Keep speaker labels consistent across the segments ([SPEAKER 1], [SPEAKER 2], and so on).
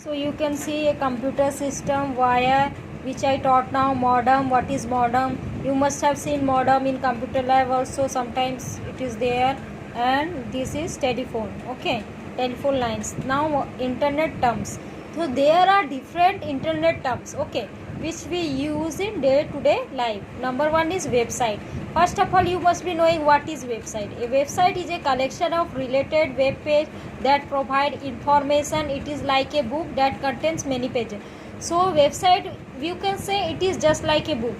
[SPEAKER 1] So you can see a computer system via which I taught now. Modem. What is modem? You must have seen modem in computer lab also. Sometimes it is there. And this is telephone. Okay, telephone lines. Now internet terms. So there are different internet terms. Okay, which we use in day-to-day life. Number one is website. First of all, you must be knowing what is website. A website is a collection of related web page that provide information. It is like a book that contains many pages. So website, you can say it is just like a book.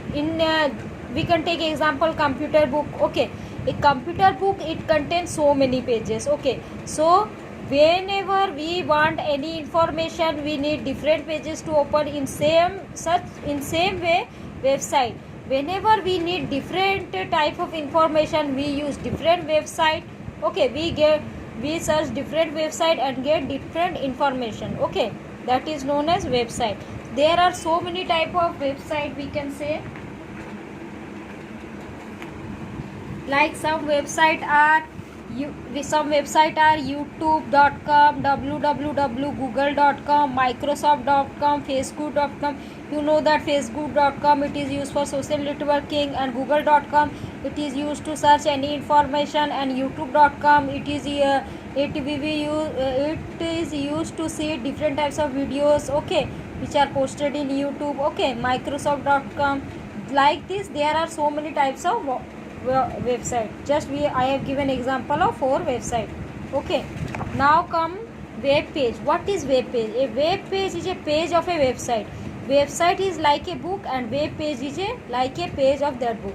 [SPEAKER 1] We can take example computer book. Okay, a computer book, it contains so many pages. Okay, so whenever we want any information, we need different pages to open. In same way website, whenever we need different type of information, we use different website. Okay, we search different website and get different information. Okay, that is known as website. There are so many type of website, we can say. Like some website are youtube.com, www.google.com, microsoft.com, facebook.com. You know that facebook.com, it is used for social networking, and google.com, it is used to search any information, and youtube.com, it is used to see different types of videos. Okay, which are posted in youtube. Okay, microsoft.com. Like this, there are so many types of website. I have given example of 4 website. Okay, now come web page. What is web page? A web page is a page of a website. Website is like a book and web page is like a page of that book.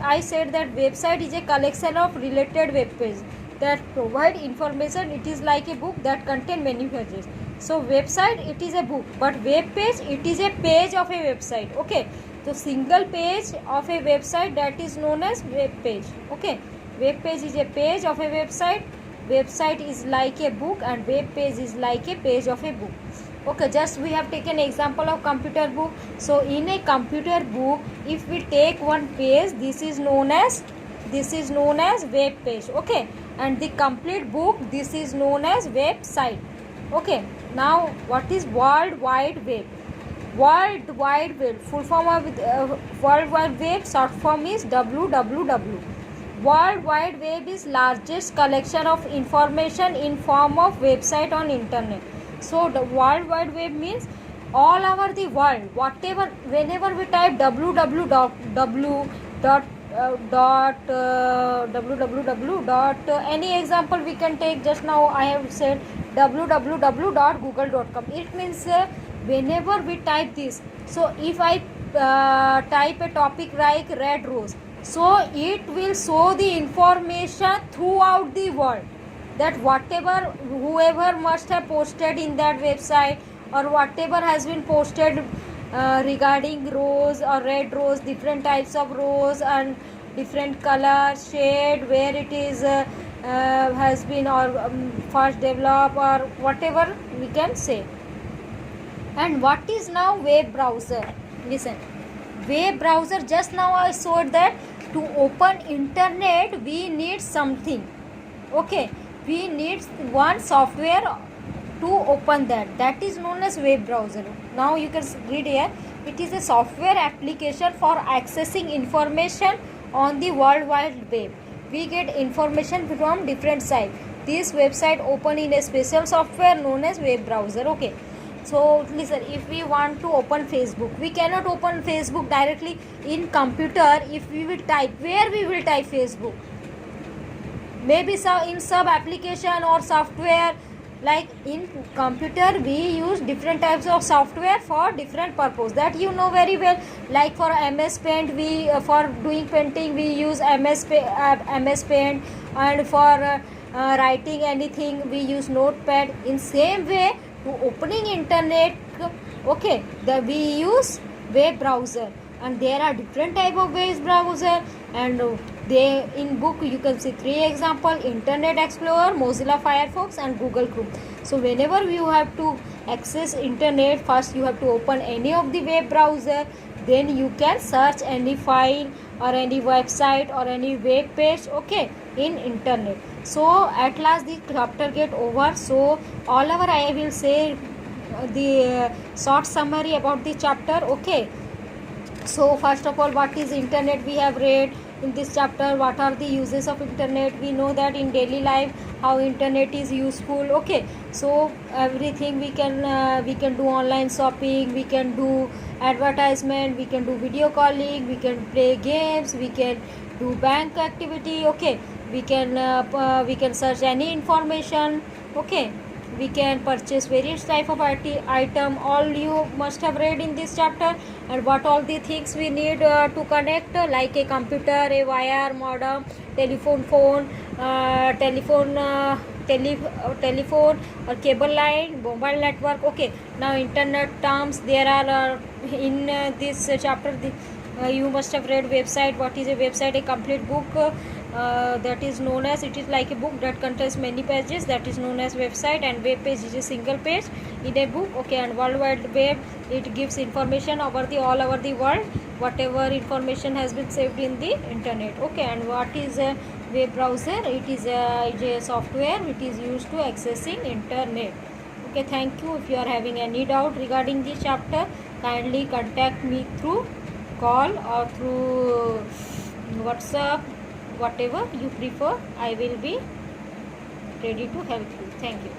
[SPEAKER 1] I said that website is a collection of related web pages that provide information. It is like a book that contain many pages. So website, it is a book, but web page, it is a page of a website. Okay, so single page of a website, that is known as web page. Okay, web page is a page of a website. Website is like a book and web page is like a page of a book. Okay, just we have taken example of computer book. So in a computer book, if we take one page, this is known as web page. Okay, and the complete book, this is known as website. Okay, now what is World Wide Web? World Wide Web, full form of World Wide Web, short form is WWW. World Wide Web is largest collection of information in form of website on internet. So the World Wide Web means all over the world, whatever, whenever we type www. Any example we can take. Just now I have said www.google.com. It means whenever we type this, so if I type a topic like red rose, so it will show the information throughout the world, that whoever must have posted in that website, or whatever has been posted regarding rose or red rose, different types of rose and different color shade, where it is has been or first developed, or whatever we can say. And what is now web browser? Listen, web browser, just now I showed that to open internet we need something. Okay, we need one software to open that is known as web browser. Now you can read here, it is a software application for accessing information on the World Wide Web. We get information from different sites. This website open in a special software known as web browser. Okay, so listen, if we want to open Facebook, we cannot open Facebook directly in computer. If we will type, where we will type Facebook? Maybe in sub application or software. Like in computer we use different types of software for different purpose, that you know very well. Like for MS Paint, we for doing painting we use MS Paint, and for writing anything we use Notepad. In same way, to opening internet, okay, we use web browser, and there are different type of web browser, and they in book you can see 3 example: Internet Explorer, Mozilla Firefox, and Google Chrome. So whenever you have to access internet, first you have to open any of the web browser, then you can search any file or any website or any web page, okay, in internet. So at last the chapter get over. So all over I will say short summary about the chapter. Okay, so first of all, what is internet? We have read in this chapter. What are the uses of internet? We know that in daily life how internet is useful. Okay, so everything we can do online shopping, we can do advertisement, we can do video calling, we can play games, we can do bank activity. Okay, we can search any information. Okay, we can purchase various type of item. All you must have read in this chapter. And what all the things we need to connect, like a computer, a wire, modem, phone, telephone or cable line, mobile network. Okay, now internet terms there are in this chapter. You must have read website. What is a website? A complete book that is known as, it is like a book that contains many pages, that is known as website. And web page is a single page in a book. Okay, and World Wide Web, it gives information over the all over the world, whatever information has been saved in the internet. Okay, and what is a web browser? It is a software which is used to accessing internet. Okay, thank you. If you are having any doubt regarding this chapter, kindly contact me through call or through WhatsApp, whatever you prefer. I will be ready to help you. Thank you.